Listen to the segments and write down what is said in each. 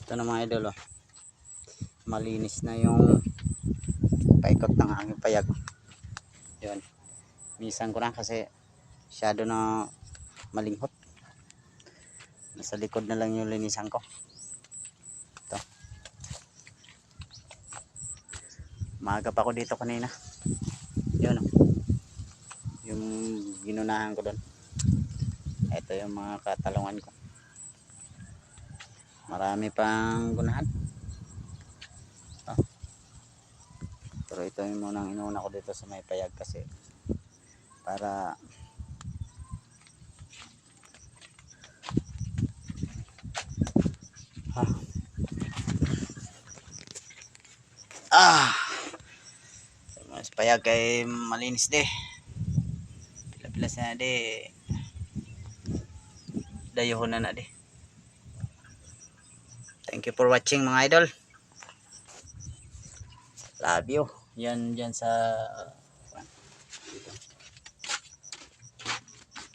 Ito na mga idol, oh. Malinis na yung paikot ng aking payag. Yun. Minisan ko na kasi masyado na malinghot. Nasa likod na lang yung linisan ko. Ito. Maaga pa ako dito kanina. Yun, oh. Yung ginunahan ko doon. Ito yung mga katalungan ko. Marami pang gunahan. Oh. Pero ito yung munang inuna ko dito sa may payag kasi para mas payag kay malinis de. Pila-pilas na de. Dayohon na de. Thank you for watching mga idol. Love you. Yan dyan sa dito.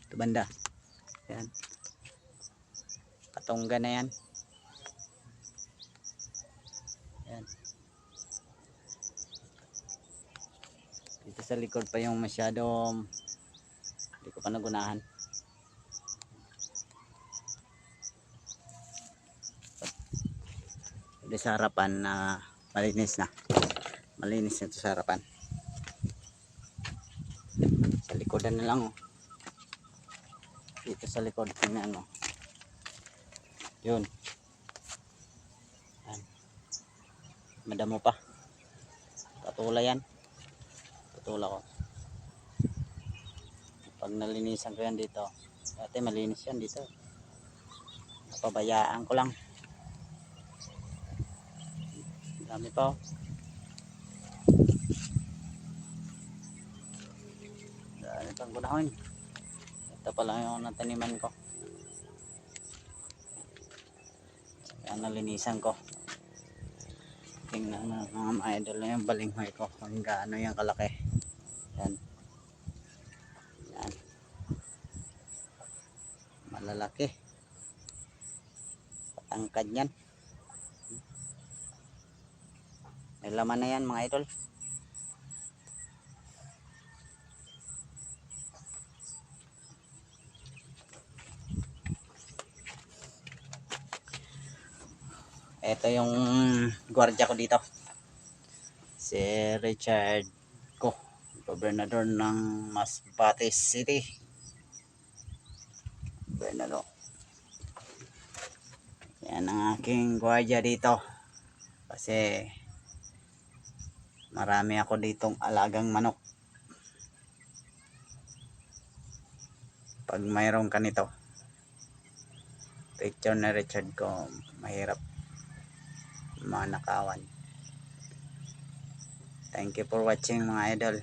Ito banda. Yan. Patungga na yan. Yan. Dito sa likod pa yung masyadong hindi ko pa nagunahan. Dito sa harapan na malinis na. Malinis na ito sa harapan. Sa likodan na lang, oh. Dito sa likod, tingnan mo. Yun. Yan. Madamo pa. Patula yan. Patula ko. Pag nalinisan ko yan dito, dati malinis yan dito. Napabayaan ko lang. Dami pa, oh. Dami pang gunahon. Ito pa lang yung nataniman ko. Kaya nalinisan ko. Tingnan na mga idol na yung balinghoy ko. Kung gaano yung kalaki. Yan. Yan. Malalaki. Patangkad yan. May laman na yan mga idol. Ito yung gwardiya ko dito. Si Richard ko, gobernador ng Masbate City. Gobernador. Yan ang aking gwardiya dito. Kasi marami ako ditong alagang manok. Pag mayroong kanito, picture na Richard ko, mahirap manakawan. Thank you for watching mga idol.